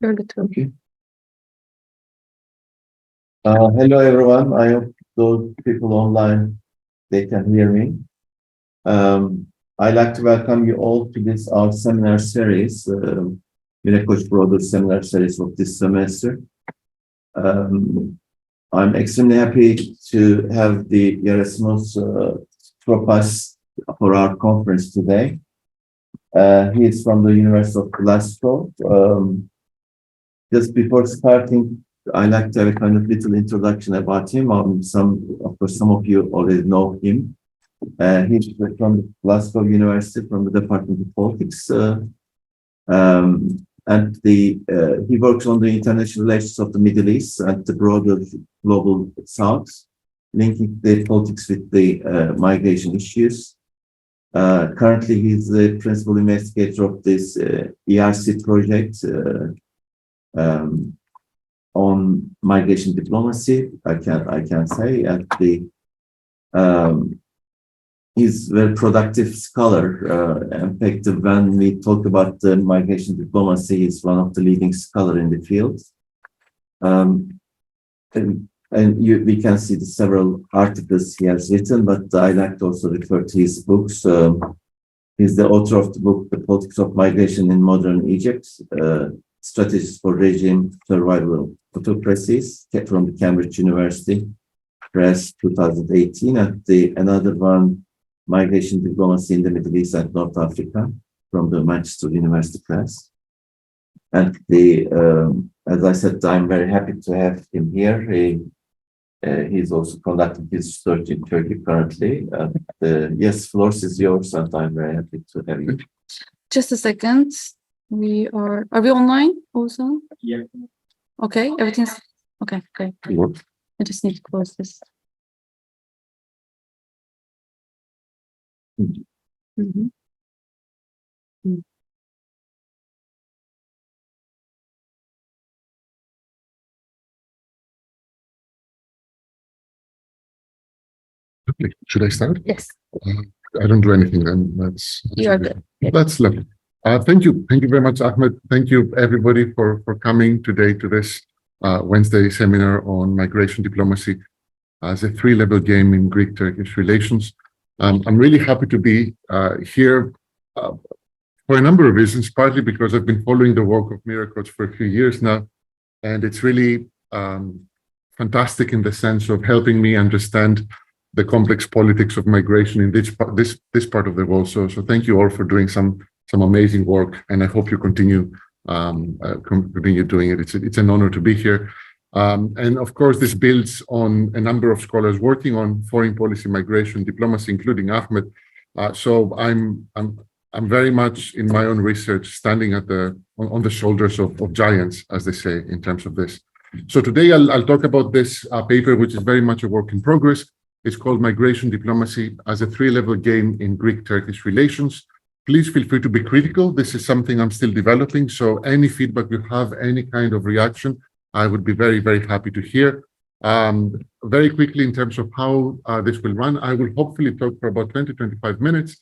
You're good to Okay. Hello, everyone. I hope those people online, they can hear me. I'd like to welcome you all to this our seminar series, Koç broader seminar series of this semester. I'm extremely happy to have the Gerasimos Tsourapas for our conference today. He is from the University of Glasgow. Just before starting, I like to have a kind of little introduction about him. Of course, some of you already know him. He's from Glasgow University, from the Department of Politics, and he works on the international relations of the Middle East and the broader global South, linking the politics with the migration issues. Currently, he's the principal investigator of this ERC project on migration diplomacy. I can say, and he's a very productive scholar. In fact, when we talk about the migration diplomacy, he's one of the leading scholars in the field. We can see the several articles he has written, but I like to also refer to his books. He's the author of the book, The Politics of Migration in Modern Egypt, Strategies for Regime Survival Autocracies, from the Cambridge University Press 2018, and another one, Migration Diplomacy in the Middle East and North Africa, from the Manchester University Press. And as I said, I'm very happy to have him here. He's also conducting his research in Turkey currently. Yes, floor is yours, and I'm very happy to have you. Just a second. Are we online also? Yeah. Okay, everything's okay. What? I just need to close this. Mm-hmm. Okay. Should I start? Yes. I don't do anything then. You are good. That's lovely. Thank you. Thank you very much, Ahmed. Thank you, everybody, for coming today to this Wednesday seminar on migration diplomacy as a three-level game in Greek-Turkish relations. I'm really happy to be here for a number of reasons, partly because I've been following the work of Koç for a few years now, and it's really fantastic in the sense of helping me understand the complex politics of migration in this part of the world. So thank you all for doing some amazing work, and I hope you continue doing it. It's an honor to be here. And of course, this builds on a number of scholars working on foreign policy, migration, diplomacy, including Ahmed. So I'm very much in my own research standing on the shoulders of giants, as they say, in terms of this. So today I'll talk about this paper, which is very much a work in progress. It's called Migration Diplomacy as a Three-Level Game in Greek-Turkish Relations. Please feel free to be critical. This is something I'm still developing. So any feedback you have, any kind of reaction, I would be very, very happy to hear. Very quickly, in terms of how this will run, I will hopefully talk for about 20-25 minutes.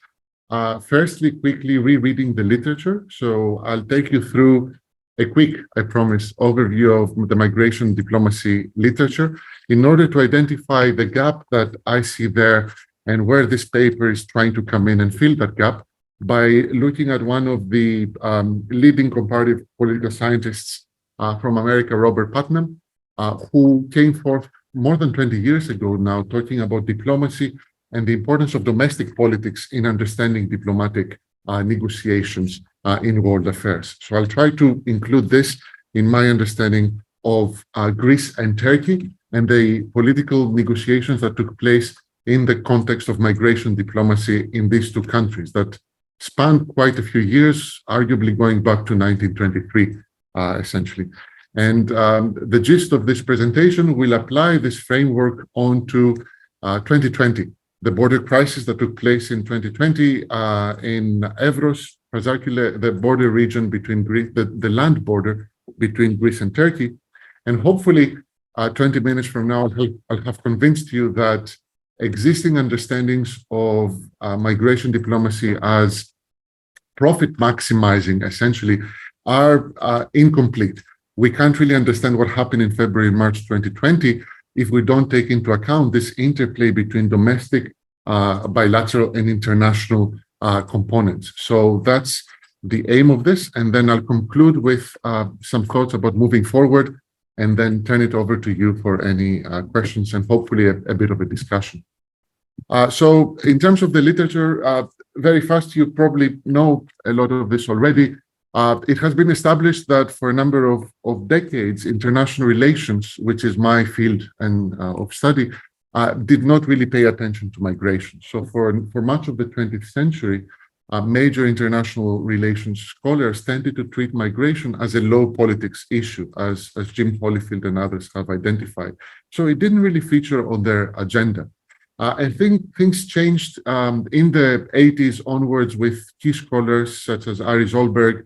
Firstly, quickly rereading the literature. So I'll take you through a quick, I promise, overview of the migration diplomacy literature in order to identify the gap that I see there and where this paper is trying to come in and fill that gap by looking at one of the leading comparative political scientists from America, Robert Putnam, who came forth more than 20 years ago now talking about diplomacy and the importance of domestic politics in understanding diplomatic negotiations in world affairs. So I'll try to include this in my understanding of Greece and Turkey and the political negotiations that took place in the context of migration diplomacy in these two countries that spanned quite a few years, arguably going back to 1923, essentially. And the gist of this presentation will apply this framework onto 2020, the border crisis that took place in 2020 in Evros, the border region between Greece, the land border between Greece and Turkey. And hopefully, 20 minutes from now, I'll have convinced you that existing understandings of migration diplomacy as profit maximizing, essentially, are incomplete. We can't really understand what happened in February, March 2020 if we don't take into account this interplay between domestic, bilateral, and international components. So that's the aim of this. And then I'll conclude with some thoughts about moving forward, and then turn it over to you for any questions and hopefully a bit of a discussion. So in terms of the literature, very fast, you probably know a lot of this already. It has been established that for a number of decades, international relations, which is my field and of study, did not really pay attention to migration. So for much of the 20th century, major international relations scholars tended to treat migration as a low politics issue, as Jim Holyfield and others have identified. So it didn't really feature on their agenda. I think things changed in the 80s onwards with key scholars such as Ari Zolberg,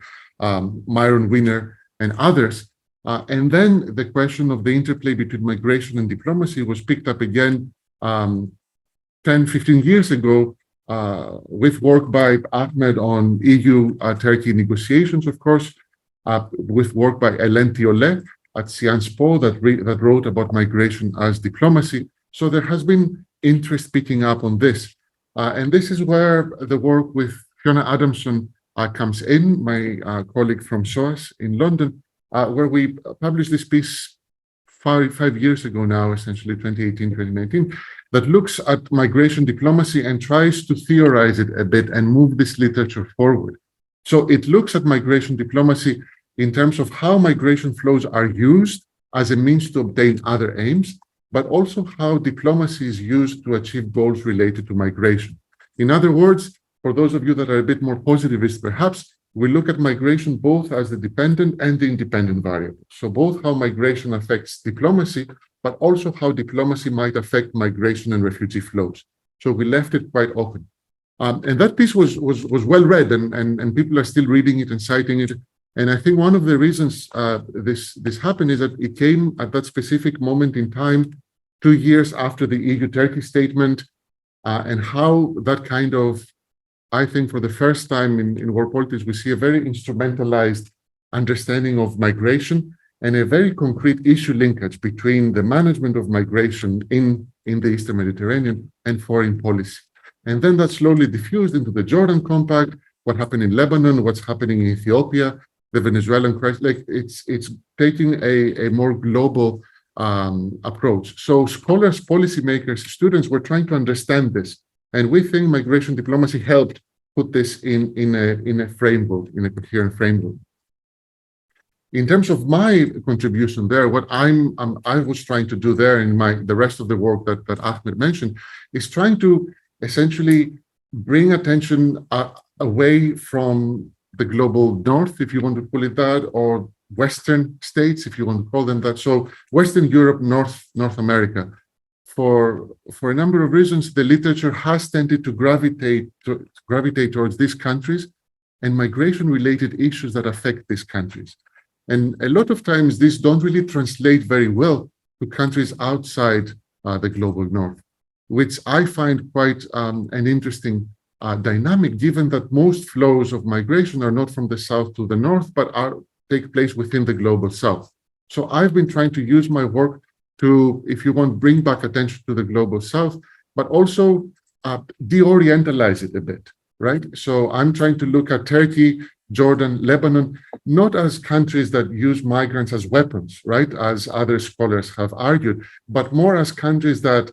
Myron Wiener, and others. And then the question of the interplay between migration and diplomacy was picked up again 10, 15 years ago with work by Ahmed on EU-Turkey negotiations, of course, with work by Hélène Thiollet at Sciences Po that wrote about migration as diplomacy. So there has been interest picking up on this. And this is where the work with Fiona Adamson comes in, my colleague from SOAS in London, where we published this piece five years ago now, essentially 2018, 2019, that looks at migration diplomacy and tries to theorize it a bit and move this literature forward. So it looks at migration diplomacy in terms of how migration flows are used as a means to obtain other aims, but also how diplomacy is used to achieve goals related to migration. In other words, for those of you that are a bit more positivist, perhaps, we look at migration both as the dependent and the independent variable. So both how migration affects diplomacy, but also how diplomacy might affect migration and refugee flows. So we left it quite open. And that piece was well read, and people are still reading it and citing it. And I think one of the reasons this happened is that it came at that specific moment in time, 2 years after the EU-Turkey statement, and how that kind of, I think for the first time in world politics, we see a very instrumentalized understanding of migration and a very concrete issue linkage between the management of migration in the Eastern Mediterranean and foreign policy. And then that slowly diffused into the Jordan Compact, what happened in Lebanon, what's happening in Ethiopia, the Venezuelan crisis. Like it's taking a more global approach. So scholars, policymakers, students were trying to understand this. And we think migration diplomacy helped put this in a framework, in a coherent framework. In terms of my contribution there, what I was trying to do there in the rest of the work that Ahmed mentioned is trying to essentially bring attention away from the global north, if you want to call it that, or Western states, if you want to call them that. So Western Europe, North America. For a number of reasons, the literature has tended to gravitate towards these countries and migration-related issues that affect these countries. And a lot of times, these don't really translate very well to countries outside the global north, which I find quite an interesting dynamic, given that most flows of migration are not from the south to the north, but take place within the global south. So I've been trying to use my work to, if you want, bring back attention to the global south, but also deorientalize it a bit, right? So I'm trying to look at Turkey, Jordan, Lebanon, not as countries that use migrants as weapons, right, as other scholars have argued, but more as countries that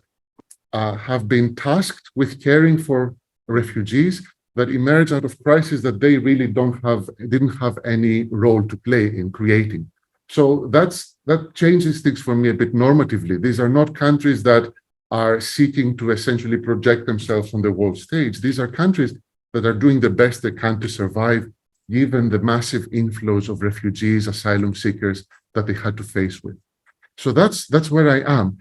have been tasked with caring for refugees that emerge out of crises that they really didn't have any role to play in creating. So that changes things for me a bit normatively. These are not countries that are seeking to essentially project themselves on the world stage. These are countries that are doing the best they can to survive, given the massive inflows of refugees, asylum seekers that they had to face with. So that's where I am.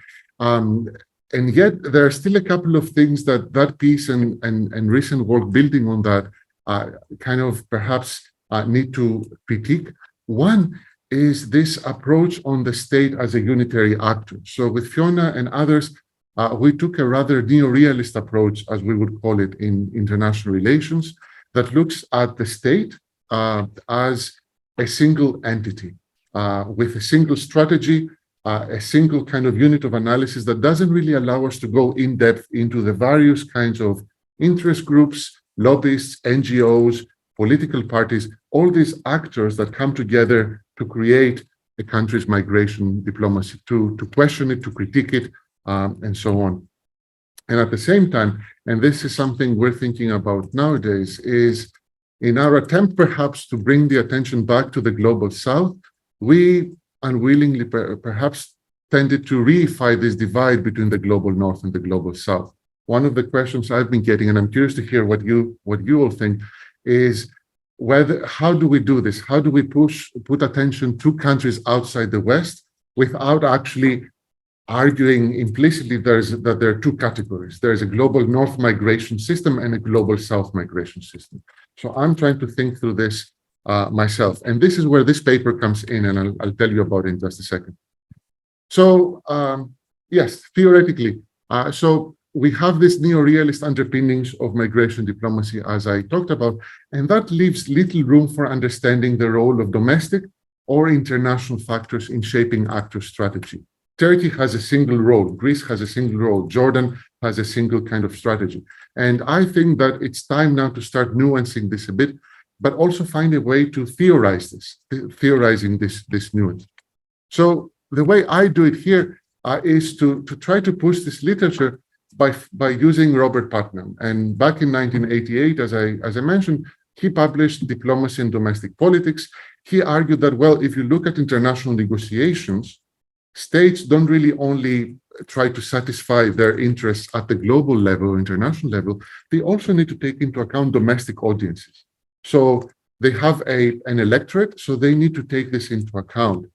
And yet there are still a couple of things that piece and recent work building on that kind of perhaps need to critique. One is this approach on the state as a unitary actor. So with Fiona and others, we took a rather neo-realist approach, as we would call it in international relations, that looks at the state as a single entity with a single strategy, a single kind of unit of analysis that doesn't really allow us to go in depth into the various kinds of interest groups, lobbyists, NGOs, political parties, all these actors that come together to create a country's migration diplomacy, to question it, to critique it, and so on. And at the same time, and this is something we're thinking about nowadays, is in our attempt perhaps to bring the attention back to the global south, we unwillingly perhaps tended to reify this divide between the global north and the global south. One of the questions I've been getting, and I'm curious to hear what you all think, is how do we do this? How do we put attention to countries outside the West without actually arguing implicitly that there are two categories? There is a global north migration system and a global south migration system. So I'm trying to think through this myself. And this is where this paper comes in, and I'll tell you about it in just a second. So yes, theoretically, so we have this neo-realist underpinnings of migration diplomacy, as I talked about, and that leaves little room for understanding the role of domestic or international factors in shaping actor strategy. Turkey has a single role, Greece has a single role, Jordan has a single kind of strategy. And I think that it's time now to start nuancing this a bit, but also find a way to theorize this, theorizing this nuance. So the way I do it here is to try to push this literature by using Robert Putnam. And back in 1988, as I mentioned, he published Diplomacy and Domestic Politics. He argued that, well, if you look at international negotiations, states don't really only try to satisfy their interests at the global level or international level, they also need to take into account domestic audiences. So they have an electorate, so they need to take this into account.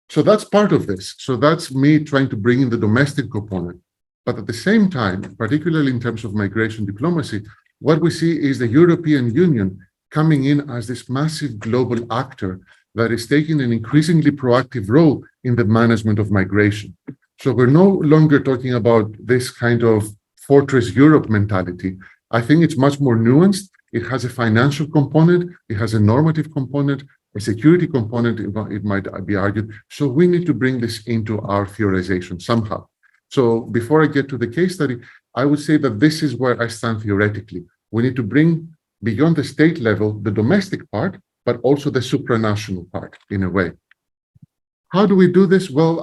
So that's part of this. So that's me trying to bring in the domestic component. But at the same time, particularly in terms of migration diplomacy, what we see is the European Union coming in as this massive global actor that is taking an increasingly proactive role in the management of migration. So we're no longer talking about this kind of Fortress Europe mentality. I think it's much more nuanced. It has a financial component, it has a normative component, a security component, it might be argued. So we need to bring this into our theorization somehow. So before I get to the case study, I would say that this is where I stand theoretically. We need to bring beyond the state level, the domestic part, but also the supranational part in a way. How do we do this? Well,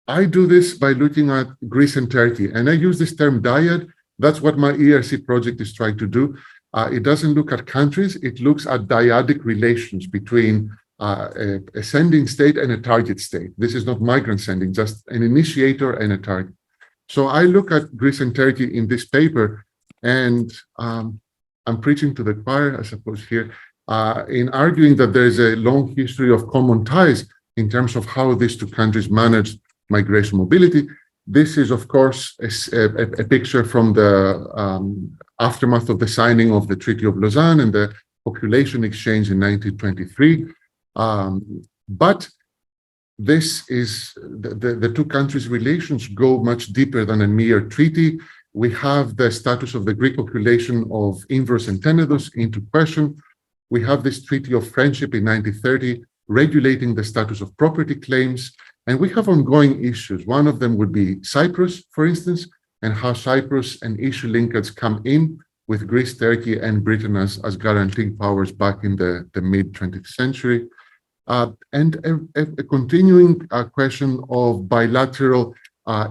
I do this by looking at Greece and Turkey, and I use this term dyad. That's what my ERC project is trying to do. It doesn't look at countries, it looks at dyadic relations between a sending state and a target state. This is not migrant sending, just an initiator and a target. So I look at Greece and Turkey in this paper, and I'm preaching to the choir, I suppose, here, in arguing that there is a long history of common ties in terms of how these two countries manage migration mobility. This is, of course, a picture from the aftermath of the signing of the Treaty of Lausanne and the population exchange in 1923. But this is the two countries' relations go much deeper than a mere treaty. We have the status of the Greek population of Inverse and Tenedos into question. We have this Treaty of Friendship in 1930 regulating the status of property claims. And we have ongoing issues. One of them would be Cyprus, for instance, and how Cyprus and issue linkage come in with Greece, Turkey, and Britain as guaranteeing powers back in the mid-20th century. And a continuing question of bilateral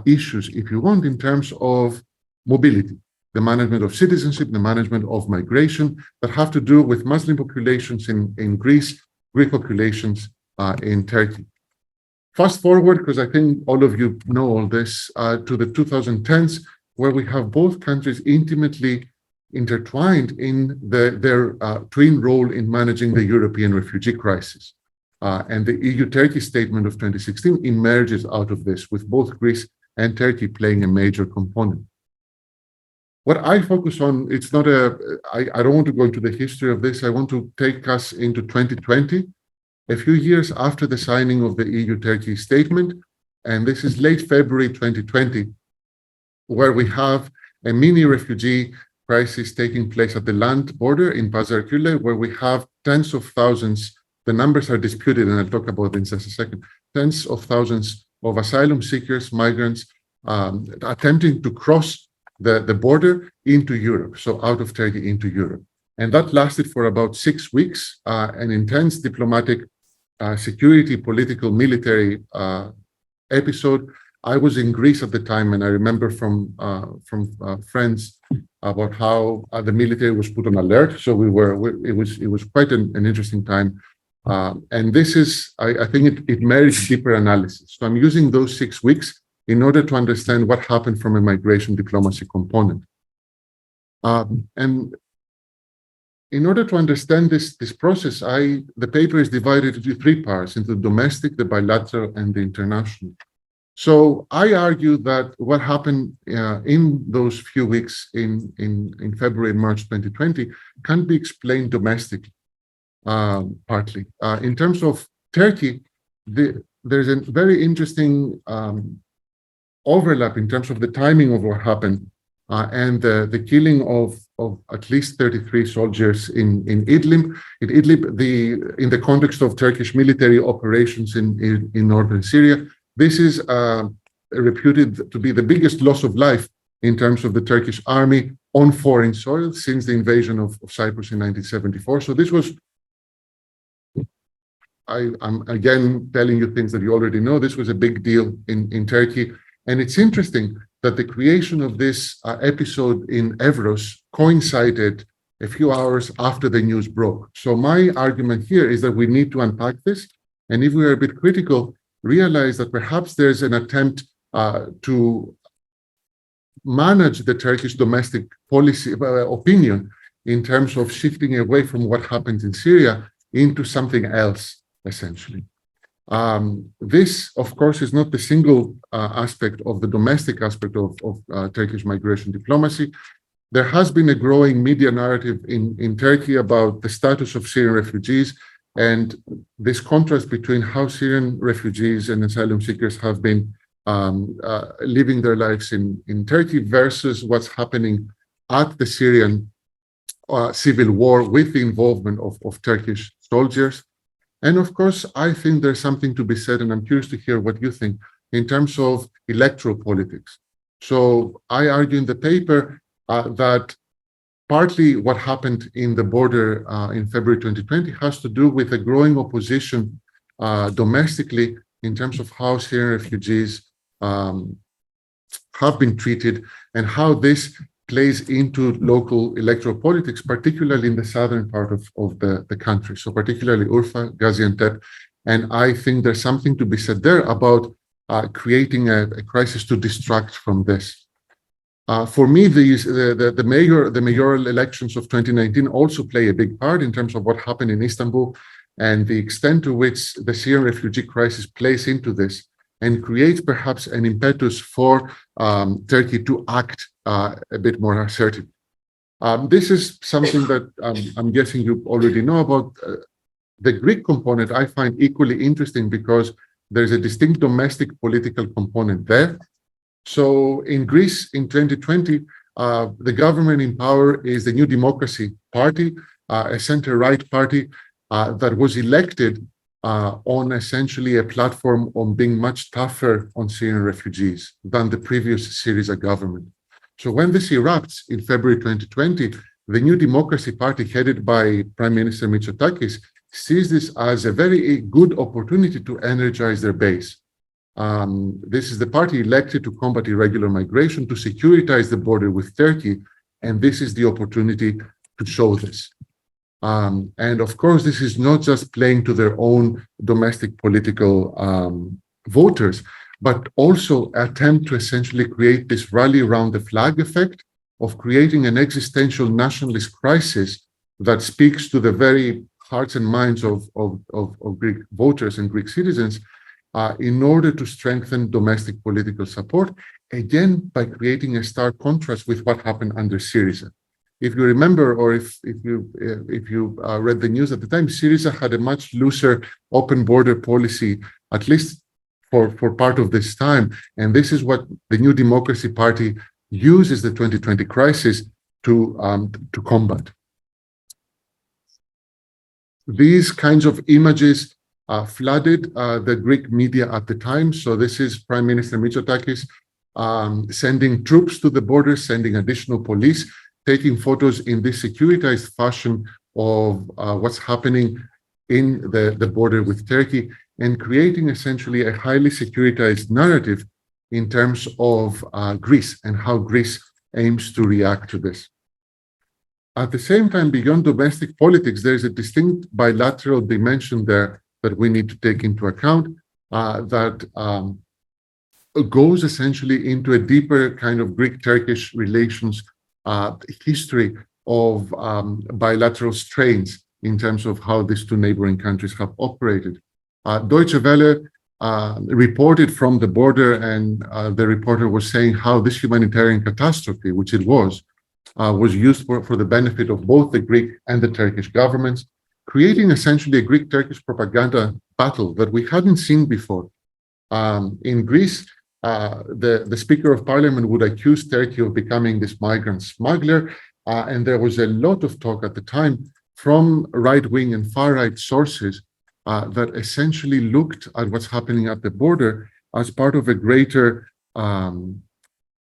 issues, if you want, in terms of mobility, the management of citizenship, the management of migration that have to do with Muslim populations in Greece, Greek populations in Turkey. Fast forward, because I think all of you know all this, to the 2010s, where we have both countries intimately intertwined in their twin role in managing the European refugee crisis. And the EU-Turkey statement of 2016 emerges out of this, with both Greece and Turkey playing a major component. What I focus on, it's not I don't want to go into the history of this. I want to take us into 2020, a few years after the signing of the EU-Turkey statement. And this is late February 2020, where we have a mini refugee crisis taking place at the land border in Pazarküle, where we have tens of thousands, the numbers are disputed, and I'll talk about this in just a second, tens of thousands of asylum seekers, migrants, attempting to cross the border into Europe, so out of Turkey into Europe. And that lasted for about 6 weeks, an intense diplomatic, security, political, military episode. I was in Greece at the time, and I remember from friends about how the military was put on alert. So it was quite an interesting time. And this is, I think it merits deeper analysis. So I'm using those 6 weeks in order to understand what happened from a migration diplomacy component. And in order to understand this process, the paper is divided into 3 parts, into the domestic, the bilateral, and the international. So I argue that what happened in those few weeks in February and March 2020 can be explained domestically, partly. In terms of Turkey, there's a very interesting overlap in terms of the timing of what happened and the killing of at least 33 soldiers in Idlib. In Idlib, in the context of Turkish military operations in northern Syria. This is reputed to be the biggest loss of life in terms of the Turkish army on foreign soil since the invasion of Cyprus in 1974. So this was, I'm again telling you things that you already know, this was a big deal in Turkey. And it's interesting that the creation of this episode in Evros coincided a few hours after the news broke. So my argument here is that we need to unpack this. And if we are a bit critical, realize that perhaps there's an attempt to manage the Turkish domestic policy opinion in terms of shifting away from what happens in Syria into something else, essentially. This, of course, is not the single aspect of the domestic aspect of Turkish migration diplomacy. There has been a growing media narrative in Turkey about the status of Syrian refugees, and this contrast between how Syrian refugees and asylum seekers have been living their lives in Turkey versus what's happening at the Syrian civil war with the involvement of Turkish soldiers. And of course, I think there's something to be said, and I'm curious to hear what you think in terms of electoral politics. So I argue in the paper that partly what happened in the border in February 2020 has to do with a growing opposition domestically in terms of how Syrian refugees have been treated and how this plays into local electoral politics, particularly in the southern part of the country, so particularly Urfa, Gaziantep. And I think there's something to be said there about creating a crisis to distract from this. For me, the mayoral elections of 2019 also play a big part in terms of what happened in Istanbul and the extent to which the Syrian refugee crisis plays into this and creates perhaps an impetus for Turkey to act a bit more assertively. This is something that I'm guessing you already know about. The Greek component I find equally interesting because there's a distinct domestic political component there. So in Greece in 2020, the government in power is the New Democracy Party, a center-right party that was elected on essentially a platform on being much tougher on Syrian refugees than the previous Syriza government. So when this erupts in February 2020, the New Democracy Party headed by Prime Minister Mitsotakis sees this as a very good opportunity to energize their base. This is the party elected to combat irregular migration, to securitize the border with Turkey, and this is the opportunity to show this. And of course, this is not just playing to their own domestic political voters, but also attempt to essentially create this rally around the flag effect of creating an existential nationalist crisis that speaks to the very hearts and minds of Greek voters and Greek citizens in order to strengthen domestic political support, again, by creating a stark contrast with what happened under Syriza. If you remember, or if you read the news at the time, Syriza had a much looser open border policy, at least for part of this time. And this is what the New Democracy Party uses the 2020 crisis to combat. These kinds of images flooded the Greek media at the time. So this is Prime Minister Mitsotakis sending troops to the border, sending additional police, taking photos in this securitized fashion of what's happening in the border with Turkey, and creating essentially a highly securitized narrative in terms of Greece and how Greece aims to react to this. At the same time, beyond domestic politics, there is a distinct bilateral dimension there that we need to take into account that goes essentially into a deeper kind of Greek-Turkish relations history of bilateral strains in terms of how these two neighboring countries have operated. Deutsche Welle reported from the border, and the reporter was saying how this humanitarian catastrophe, which it was used for the benefit of both the Greek and the Turkish governments, creating essentially a Greek-Turkish propaganda battle that we hadn't seen before. In Greece, the Speaker of Parliament would accuse Turkey of becoming this migrant smuggler, and there was a lot of talk at the time from right-wing and far-right sources that essentially looked at what's happening at the border as part of a greater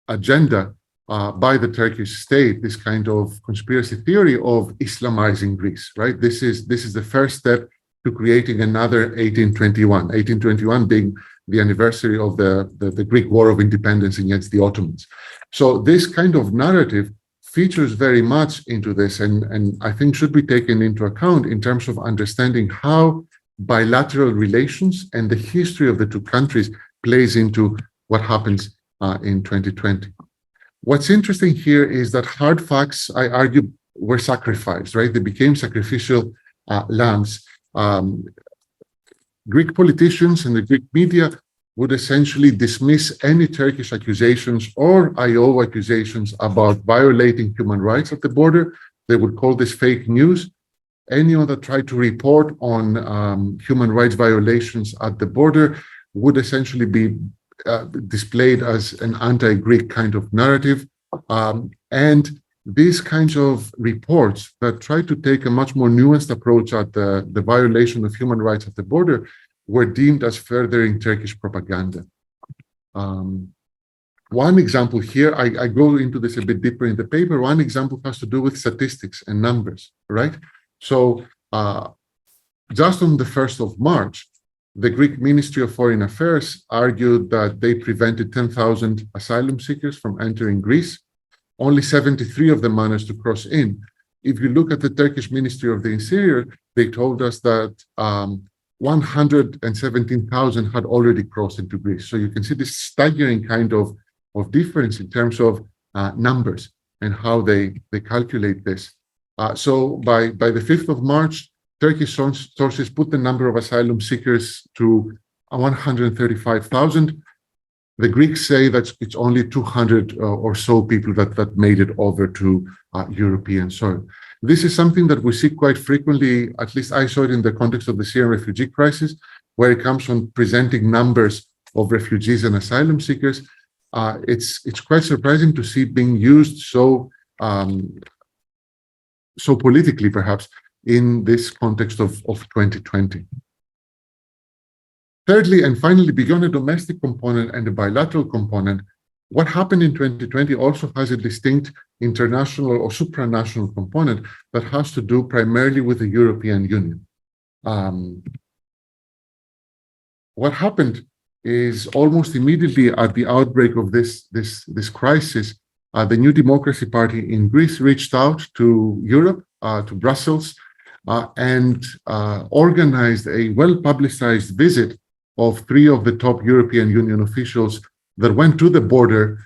agenda by the Turkish state, this kind of conspiracy theory of Islamizing Greece, right? This is the first step to creating another 1821 being the anniversary of the Greek War of Independence against the Ottomans. So this kind of narrative features very much into this, and I think should be taken into account in terms of understanding how bilateral relations and the history of the two countries plays into what happens in 2020. What's interesting here is that hard facts, I argue, were sacrificed, right? They became sacrificial lambs. Greek politicians and the Greek media would essentially dismiss any Turkish accusations or IO accusations about violating human rights at the border. They would call this fake news. Anyone that tried to report on human rights violations at the border would essentially be displayed as an anti-Greek kind of narrative. And these kinds of reports that try to take a much more nuanced approach at the violation of human rights at the border were deemed as furthering Turkish propaganda. One example here, I go into this a bit deeper in the paper. One example has to do with statistics and numbers, right? So just on the 1st of March, the Greek Ministry of Foreign Affairs argued that they prevented 10,000 asylum seekers from entering Greece. Only 73 of them managed to cross in. If you look at the Turkish Ministry of the Interior, they told us that 117,000 had already crossed into Greece. So you can see this staggering kind of difference in terms of numbers and how they calculate this. So by the 5th of March, Turkish sources put the number of asylum seekers to 135,000. The Greeks say that it's only 200 or so people that made it over to European soil. This is something that we see quite frequently, at least I saw it in the context of the Syrian refugee crisis, where it comes from presenting numbers of refugees and asylum seekers. It's quite surprising to see being used so politically, perhaps, in this context of 2020. Thirdly, and finally, beyond a domestic component and a bilateral component, what happened in 2020 also has a distinct international or supranational component that has to do primarily with the European Union. What happened is almost immediately at the outbreak of this crisis, the New Democracy Party in Greece reached out to Europe, to Brussels, and organized a well-publicized visit of 3 of the top European Union officials that went to the border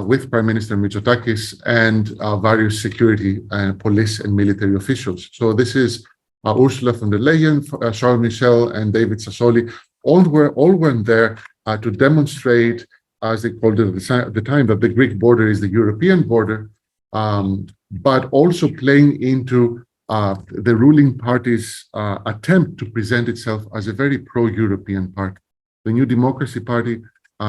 with Prime Minister Mitsotakis and various security and police and military officials. So this is Ursula von der Leyen, Charles Michel, and David Sassoli. All went there to demonstrate, as they called it at the time, that the Greek border is the European border, but also playing into the ruling party's attempt to present itself as a very pro-European party. The New Democracy Party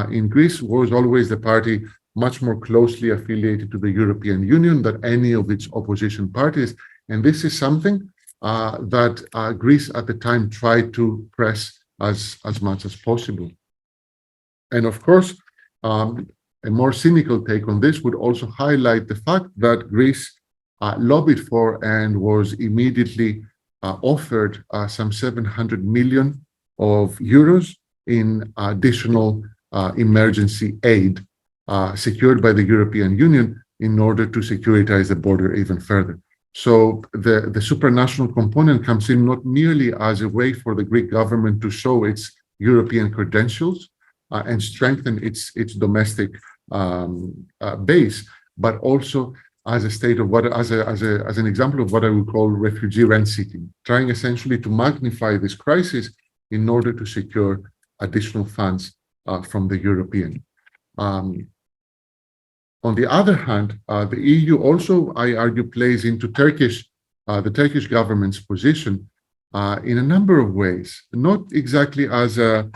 in Greece was always the party much more closely affiliated to the European Union than any of its opposition parties. And this is something that Greece at the time tried to press as much as possible. And of course, a more cynical take on this would also highlight the fact that Greece lobbied for and was immediately offered some 700 million of euros in additional emergency aid secured by the European Union in order to securitize the border even further. So the supranational component comes in not merely as a way for the Greek government to show its European credentials and strengthen its domestic base, but also as a state of what, as an example of what I would call refugee rent-seeking, trying essentially to magnify this crisis in order to secure additional funds from the European. On the other hand, the EU also, I argue, plays into the Turkish government's position in a number of ways, not exactly as a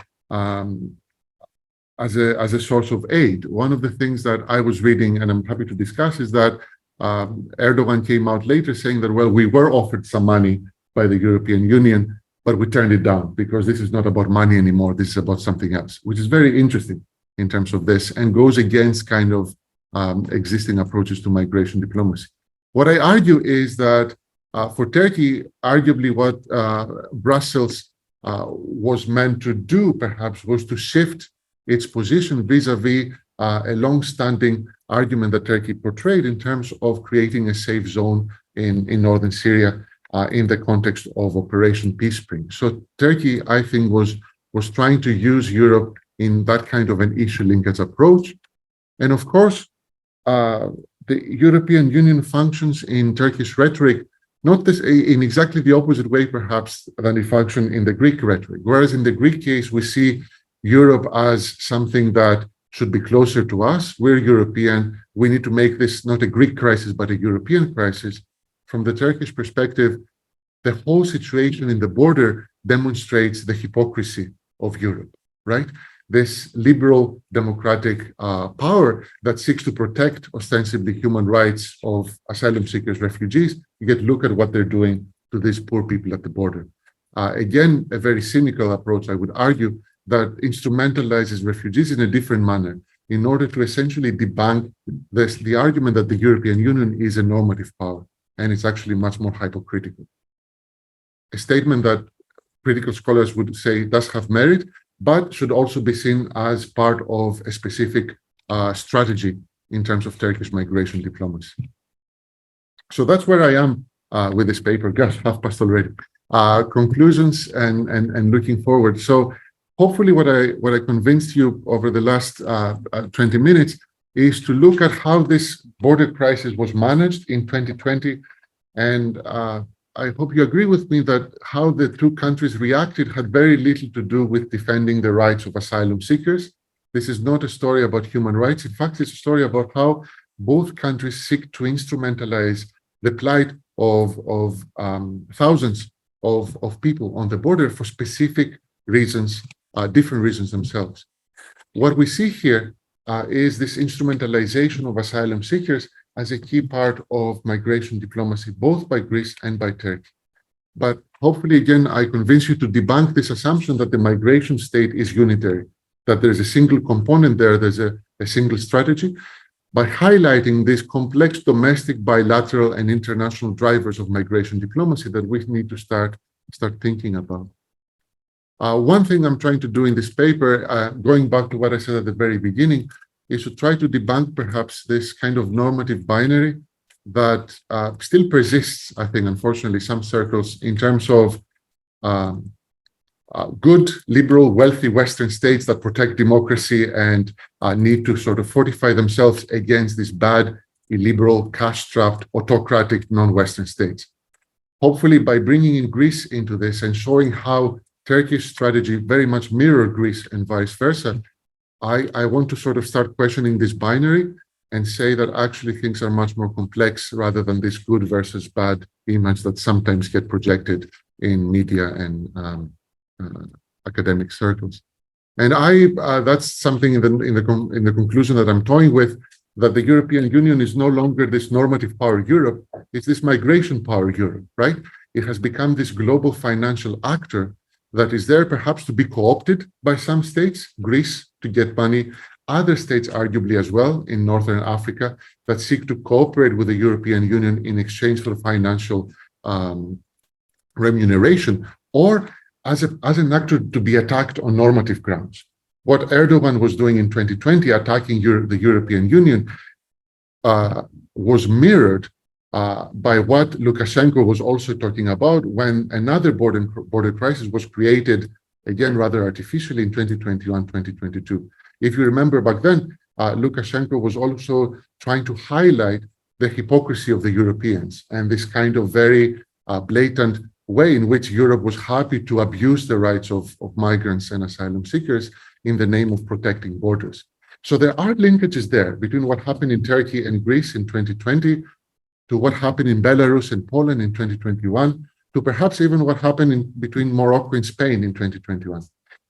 source of aid. One of the things that I was reading, and I'm happy to discuss, is that Erdogan came out later saying that, well, we were offered some money by the European Union, but we turned it down because this is not about money anymore. This is about something else, which is very interesting in terms of this and goes against kind of existing approaches to migration diplomacy. What I argue is that for Turkey, arguably what Brussels was meant to do, perhaps, was to shift its position vis-a-vis a long-standing argument that Turkey portrayed in terms of creating a safe zone in northern Syria in the context of Operation Peace Spring. So Turkey, I think, was trying to use Europe in that kind of an issue linkage approach. And of course, the European Union functions in Turkish rhetoric not this, in exactly the opposite way, perhaps, than it functioned in the Greek rhetoric. Whereas in the Greek case, we see Europe as something that should be closer to us. We're European. We need to make this not a Greek crisis, but a European crisis. From the Turkish perspective, the whole situation in the border demonstrates the hypocrisy of Europe, right? This liberal democratic power that seeks to protect ostensibly human rights of asylum seekers, refugees, yet look at what they're doing to these poor people at the border. Again, a very cynical approach, I would argue, that instrumentalizes refugees in a different manner in order to essentially debunk the argument that the European Union is a normative power, and it's actually much more hypocritical. A statement that critical scholars would say does have merit, but should also be seen as part of a specific strategy in terms of Turkish migration diplomacy. So that's where I am with this paper. Gosh, half past already. Conclusions and looking forward. So hopefully what I convinced you over the last 20 minutes is to look at how this border crisis was managed in 2020. And I hope you agree with me that how the two countries reacted had very little to do with defending the rights of asylum seekers. This is not a story about human rights. In fact, it's a story about how both countries seek to instrumentalize the plight of thousands of people on the border for specific reasons, different reasons themselves. What we see here is this instrumentalization of asylum seekers as a key part of migration diplomacy, both by Greece and by Turkey. But hopefully, again, I convince you to debunk this assumption that the migration state is unitary, that there's a single component there, there's a single strategy, by highlighting these complex domestic, bilateral, and international drivers of migration diplomacy that we need to start thinking about. One thing I'm trying to do in this paper, going back to what I said at the very beginning, is to try to debunk perhaps this kind of normative binary that still persists, I think, unfortunately, some circles in terms of good, liberal, wealthy Western states that protect democracy and need to sort of fortify themselves against these bad, illiberal, cash-strapped, autocratic non-Western states. Hopefully, by bringing in Greece into this and showing how Turkish strategy very much mirrored Greece and vice versa, I want to sort of start questioning this binary and say that actually things are much more complex rather than this good versus bad image that sometimes get projected in media and academic circles. And that's something in the conclusion that I'm toying with, that the European Union is no longer this normative power Europe, it's this migration power Europe, right? It has become this global financial actor that is there perhaps to be co-opted by some states, Greece to get money, other states arguably as well in Northern Africa that seek to cooperate with the European Union in exchange for financial remuneration, or as an actor to be attacked on normative grounds. What Erdogan was doing in 2020, attacking the European Union, was mirrored by what Lukashenko was also talking about when another border crisis was created, again, rather artificially in 2021, 2022. If you remember back then, Lukashenko was also trying to highlight the hypocrisy of the Europeans and this kind of very blatant way in which Europe was happy to abuse the rights of migrants and asylum seekers in the name of protecting borders. So there are linkages there between what happened in Turkey and Greece in 2020 to what happened in Belarus and Poland in 2021 to perhaps even what happened between Morocco and Spain in 2021.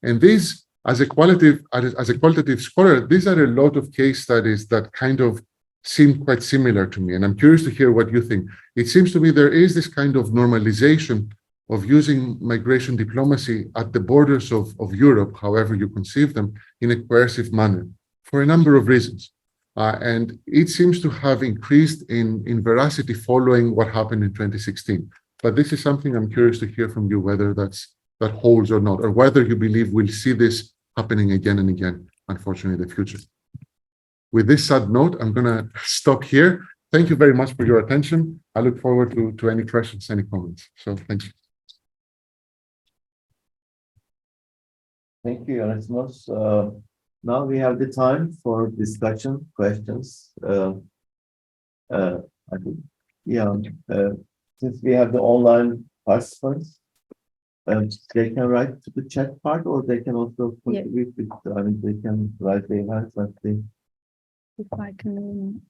And these, as a qualitative scholar, these are a lot of case studies that kind of seem quite similar to me. And I'm curious to hear what you think. It seems to me there is this kind of normalization of using migration diplomacy at the borders of Europe, however you conceive them, in a coercive manner for a number of reasons. And it seems to have increased in veracity following what happened in 2016. But this is something I'm curious to hear from you, whether that holds or not, or whether you believe we'll see this happening again and again, unfortunately, in the future. With this sad note, I'm going to stop here. Thank you very much for your attention. I look forward to any questions, any comments. So thank you. Thank you, Gerasimos. Now we have the time for discussion, questions. I think, since we have the online participants, they can write to the chat part, or they can also contribute with, they can write their hands, but they... If I can,